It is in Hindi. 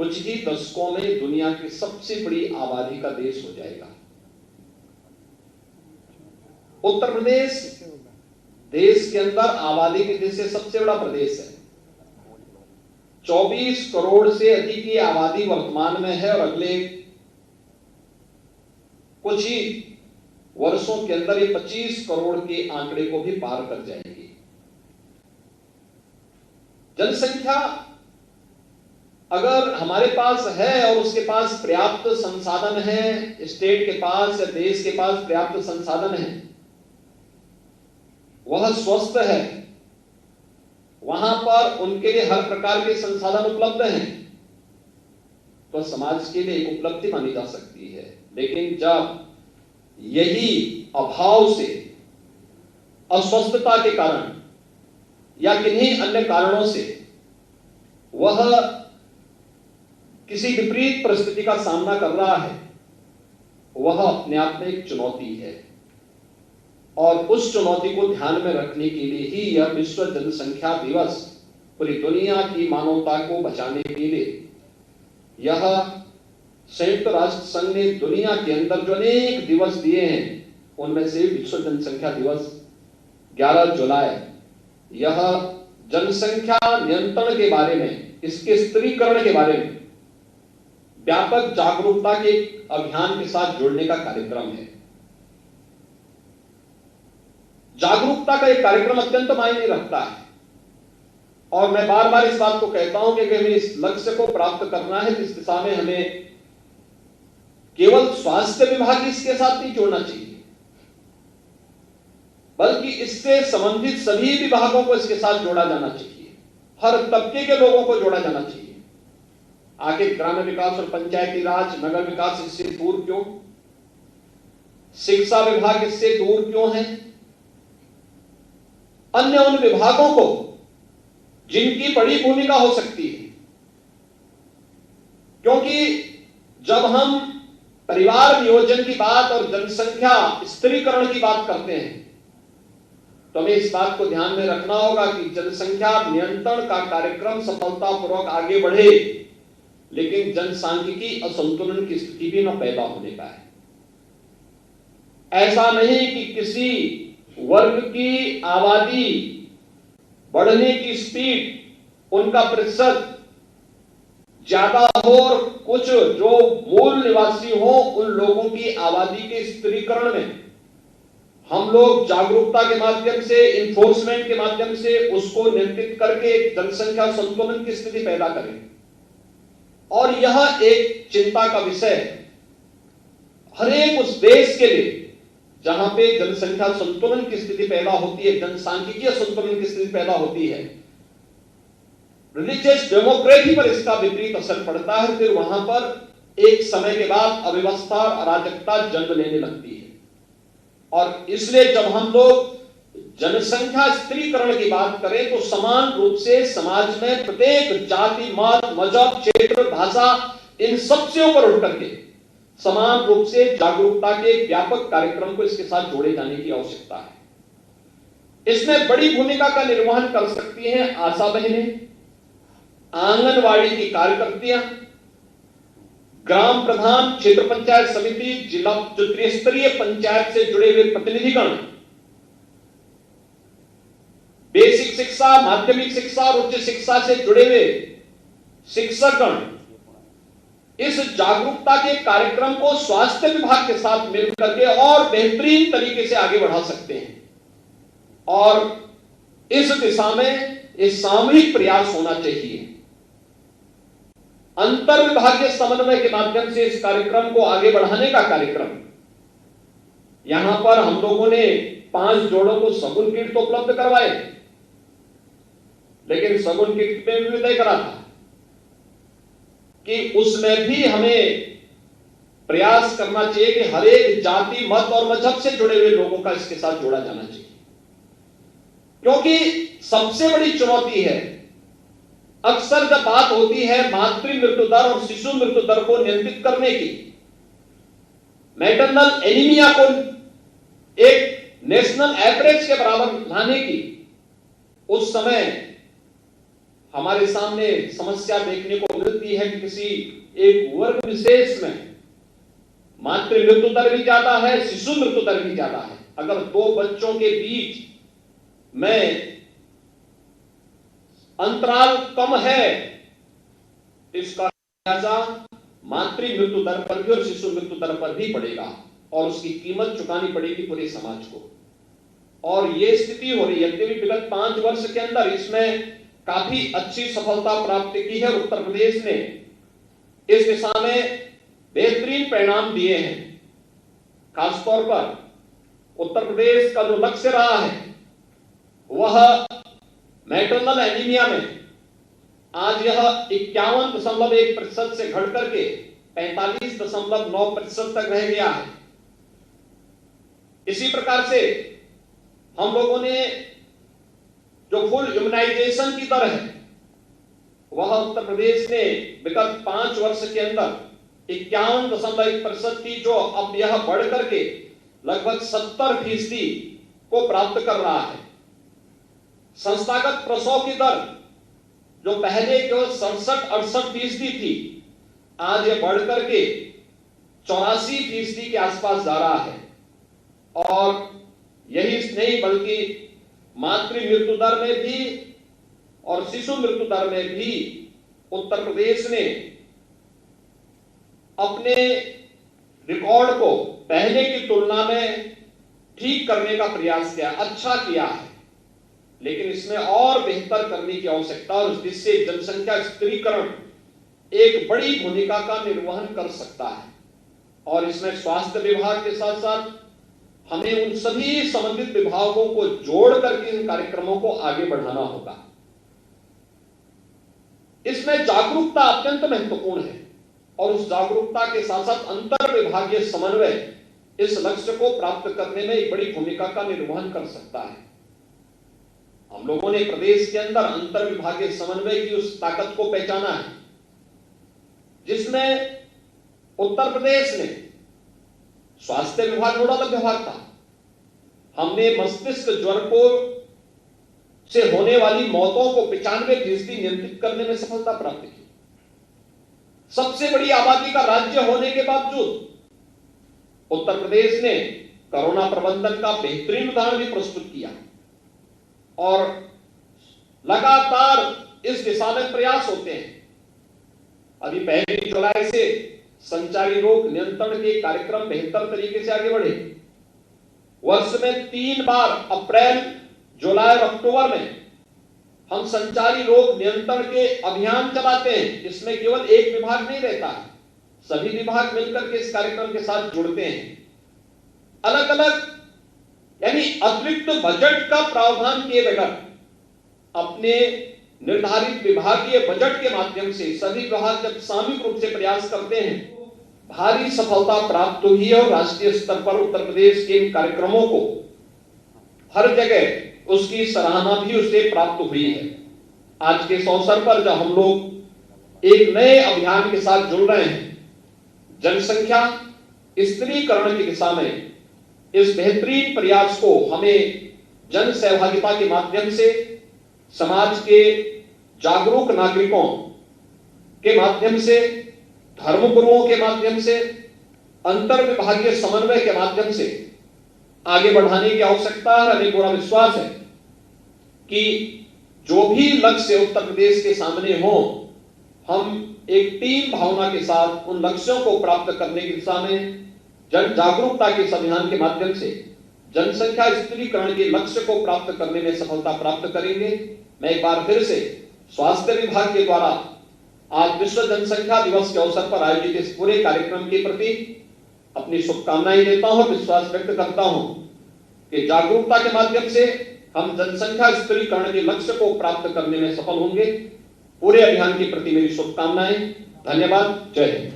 कुछ ही दशकों में दुनिया की सबसे बड़ी आबादी का देश हो जाएगा। उत्तर प्रदेश देश के अंदर आबादी की दृष्टि से सबसे बड़ा प्रदेश है। 24 करोड़ से अधिक की आबादी वर्तमान में है और अगले कुछ ही वर्षों के अंदर ये 25 करोड़ के आंकड़े को भी पार कर जाएगी। जनसंख्या अगर हमारे पास है और उसके पास पर्याप्त संसाधन है, स्टेट के पास या देश के पास पर्याप्त संसाधन है, वह स्वस्थ है, वहां पर उनके लिए हर प्रकार के संसाधन उपलब्ध हैं, तो समाज के लिए एक उपलब्धि मानी जा सकती है। लेकिन जब यही अभाव से, अस्वस्थता के कारण या किन्हीं अन्य कारणों से वह किसी विपरीत परिस्थिति का सामना कर रहा है, वह अपने आप में एक चुनौती है। और उस चुनौती को ध्यान में रखने के लिए ही यह विश्व जनसंख्या दिवस पूरी दुनिया की मानवता को बचाने के लिए यह संयुक्त राष्ट्र संघ ने दुनिया के अंदर जो अनेक दिवस दिए हैं, उनमें से विश्व जनसंख्या दिवस 11 जुलाई यह जनसंख्या नियंत्रण के बारे में, इसके स्त्रीकरण के बारे में व्यापक जागरूकता के अभियान के साथ जुड़ने का कार्यक्रम है। जागरूकता का एक कार्यक्रम अत्यंत मायने रखता है और मैं बार बार इस बात को कहता हूं कि हमें इस लक्ष्य को प्राप्त करना है, इस दिशा में हमें केवल स्वास्थ्य विभाग इसके साथ नहीं जोड़ना चाहिए, बल्कि इससे संबंधित सभी विभागों को इसके साथ जोड़ा जाना चाहिए। हर तबके के लोगों को जोड़ा जाना चाहिए। आखिर ग्रामीण विकास और पंचायती राज, नगर विकास इससे दूर क्यों? शिक्षा विभाग इससे दूर क्यों है? अन्य उन विभागों को जिनकी बड़ी भूमिका हो सकती है, क्योंकि जब हम परिवार नियोजन की बात और जनसंख्या स्त्रीकरण की बात करते हैं तो हमें इस बात को ध्यान में रखना होगा कि जनसंख्या नियंत्रण का कार्यक्रम सफलतापूर्वक आगे बढ़े, लेकिन जनसांख्यिकी असंतुलन की स्थिति भी न पैदा होने पाए। ऐसा नहीं कि किसी वर्ग की आबादी बढ़ने की स्पीड, उनका प्रतिशत ज्यादा हो और कुछ जो मूल निवासी हो, उन लोगों की आबादी के स्त्रीकरण में हम लोग जागरूकता के माध्यम से, इन्फोर्समेंट के माध्यम से उसको नियंत्रित करके जनसंख्या संतुलन की स्थिति पैदा करें। और यह एक चिंता का विषय है हर एक उस देश के लिए जहां पे जनसंख्या संतुलन की स्थिति पैदा होती है, जनसांख्यिकीय संतुलन की स्थिति पैदा होती है, रिलीजियस डेमोक्रेसी पर इसका विपरीत असर पड़ता है। फिर वहां पर एक समय के बाद अव्यवस्था और अराजकता जन्म लेने लगती है। और इसलिए जब हम लोग जनसंख्या स्त्रीकरण की बात करें तो समान रूप से समाज में प्रत्येक जाति, मत, मजहब, क्षेत्र, भाषा, इन सबसे ऊपर उठ करके समान रूप से जागरूकता के व्यापक कार्यक्रम को इसके साथ जोड़े जाने की आवश्यकता है। इसमें बड़ी भूमिका का निर्वहन कर सकती हैं आशा बहनें, आंगनवाड़ी की कार्यकर्तियां, ग्राम प्रधान, क्षेत्र पंचायत समिति, जिला त्रिस्तरीय पंचायत से जुड़े हुए प्रतिनिधिगण, बेसिक शिक्षा, माध्यमिक शिक्षा और उच्च शिक्षा से जुड़े हुए शिक्षकगण इस जागरूकता के कार्यक्रम को स्वास्थ्य विभाग के साथ मिलकर के और बेहतरीन तरीके से आगे बढ़ा सकते हैं। और इस दिशा में एक सामूहिक प्रयास होना चाहिए। अंतर विभागीय समन्वय के माध्यम से इस कार्यक्रम को आगे बढ़ाने का कार्यक्रम, यहां पर हम लोगों ने 5 जोड़ों को सगुन किट तो उपलब्ध करवाए, लेकिन सगुन किट में भी तय करा था कि उसमें भी हमें प्रयास करना चाहिए कि हर एक जाति, मत और मजहब से जुड़े हुए लोगों का इसके साथ जोड़ा जाना चाहिए। क्योंकि सबसे बड़ी चुनौती है, अक्सर जब बात होती है मातृ मृत्यु दर और शिशु मृत्यु दर को नियंत्रित करने की, मैटरनल एनीमिया को एक नेशनल एवरेज के बराबर लाने की, उस समय हमारे सामने समस्या देखने को मिलती है कि किसी एक वर्ग विशेष में मातृ मृत्यु दर भी ज्यादा है, शिशु मृत्यु दर भी ज्यादा है। अगर दो बच्चों के बीच में अंतराल कम है, इसका लिहाजा मातृ मृत्यु दर पर भी और शिशु मृत्यु दर पर भी पड़ेगा और उसकी कीमत चुकानी पड़ेगी पूरे समाज को। और ये स्थिति हो रही है। यद्यपि विगत 5 वर्ष के अंदर इसमें काफी अच्छी सफलता प्राप्त की है। उत्तर प्रदेश ने इस दिशा में बेहतरीन परिणाम दिए हैं। खासतौर पर उत्तर प्रदेश का जो लक्ष्य रहा है वह मैटरनल एनीमिया में आज यह 51.1% से घट करके 45.9% तक रह गया है। इसी प्रकार से हम लोगों ने जो फुल इम्यूनाइजेशन की दर है वह उत्तर प्रदेश ने विगत 5 वर्ष के अंदर 51.1% की, जो अब यह बढ़ करके लगभग 70% को प्राप्त कर रहा है। संस्थागत प्रसव की दर जो पहले केवल 67-68% थी, आज यह बढ़ करके 84% के आसपास जा रहा है। और यही नहीं बल्कि मातृ मृत्यु दर में भी और शिशु मृत्यु दर में भी उत्तर प्रदेश ने अपने रिकॉर्ड को पहले की तुलना में ठीक करने का प्रयास किया, अच्छा किया है। लेकिन इसमें और बेहतर करने की आवश्यकता और जिससे जनसंख्या स्थिरीकरण एक बड़ी भूमिका का निर्वहन कर सकता है। और इसमें स्वास्थ्य विभाग के साथ साथ हमें उन सभी संबंधित विभागों को जोड़ करके इन कार्यक्रमों को आगे बढ़ाना होगा। इसमें जागरूकता अत्यंत महत्वपूर्ण है और उस जागरूकता के साथ साथ अंतर विभागीय समन्वय इस लक्ष्य को प्राप्त करने में एक बड़ी भूमिका का निर्वहन कर सकता है। हम लोगों ने प्रदेश के अंदर अंतर विभागीय समन्वय की उस ताकत को पहचाना है जिसमें उत्तर प्रदेश ने स्वास्थ्य विभाग नोडल विभाग था। हमने मस्तिष्क ज्वर को से होने वाली मौतों को 95% नियंत्रित करने में सफलता प्राप्त की। सबसे बड़ी आबादी का राज्य होने के बावजूद उत्तर प्रदेश ने कोरोना प्रबंधन का बेहतरीन उदाहरण भी प्रस्तुत किया और लगातार इस दिशा में प्रयास होते हैं। अभी 1 जुलाई से संचारी रोग नियंत्रण के कार्यक्रम बेहतर तरीके से आगे बढ़े। वर्ष में 3 बार अप्रैल, जुलाई और अक्टूबर में हम संचारी रोग नियंत्रण के अभियान चलाते हैं। इसमें केवल एक विभाग नहीं रहता है, सभी विभाग मिलकर के इस कार्यक्रम के साथ जुड़ते हैं। अलग अलग यानी अतिरिक्त बजट का प्रावधान किए बगैर अपने निर्धारित विभागीय बजट के माध्यम से सभी विभाग जब सामूहिक रूप से प्रयास करते हैं, भारी सफलता प्राप्त हुई है। और राष्ट्रीय स्तर पर उत्तर प्रदेश के इन कार्यक्रमों को हर जगह उसकी सराहना भी उससे प्राप्त हुई है। आज के इस अवसर पर जब हम लोग एक नए अभियान के साथ जुड़ रहे हैं, जनसंख्या स्थिरीकरण की दिशा में इस बेहतरीन प्रयास को हमें जन सहभागिता के माध्यम से, समाज के जागरूक नागरिकों के माध्यम से, धर्मगुरुओं के माध्यम से, अंतर विभागीय समन्वय के माध्यम से आगे बढ़ाने की आवश्यकता है। हमें पूरा विश्वास है कि जो भी लक्ष्य उत्तर प्रदेश के सामने हो, हम एक टीम भावना के साथ उन लक्ष्यों को प्राप्त करने की दिशा में जन जागरूकता के इस अभियान के माध्यम से जनसंख्या स्थिरीकरण के लक्ष्य को प्राप्त करने में सफलता प्राप्त करेंगे। मैं एक बार फिर से स्वास्थ्य विभाग के द्वारा आज विश्व जनसंख्या दिवस के अवसर पर आयोजित इस पूरे कार्यक्रम के प्रति अपनी शुभकामनाएं देता हूं, विश्वास व्यक्त करता हूं कि जागरूकता के माध्यम से हम जनसंख्या स्थिरीकरण के लक्ष्य को प्राप्त करने में सफल होंगे। पूरे अभियान के प्रति मेरी शुभकामनाएं। धन्यवाद। जय हिंद।